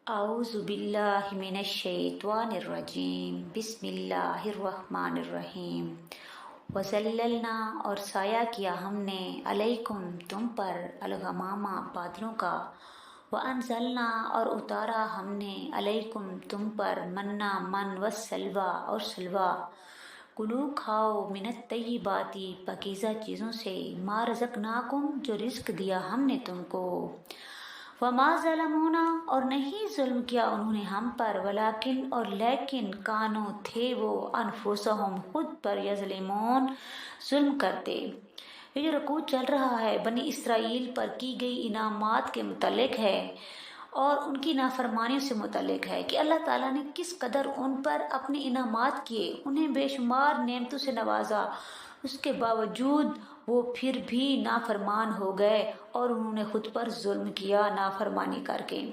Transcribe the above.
اعوذ باللہ من الشیطان الرجیم، بسم اللہ الرحمن الرحیم۔ وَظَلَّلْنَا اور سایہ کیا ہم نے، علیکم تم پر، الغمامہ بادلوں کا، وَأَنزَلْنَا اور اتارا ہم نے، علیکم تم پر، منا من وَالسَّلْوَىٰ اور سلویٰ۔ کلو کھاؤ، من الطیبات پاکیزہ چیزوں سے، ما رزقناکم جو رزق دیا ہم نے تم کو۔ وما ظلمونا اور نہیں ظلم کیا انہوں نے ہم پر، ولیکن اور لیکن، کانو تھے وہ، انفسہم خود پر، یظلمون ظلم کرتے۔ یہ جو رکوع چل رہا ہے بنی اسرائیل پر کی گئی انعامات کے متعلق ہے اور ان کی نافرمانیوں سے متعلق ہے کہ اللہ تعالیٰ نے کس قدر ان پر اپنے انعامات کیے، انہیں بے شمار نعمتوں سے نوازا، اس کے باوجود وہ پھر بھی نافرمان ہو گئے اور انہوں نے خود پر ظلم کیا نافرمانی کر کے۔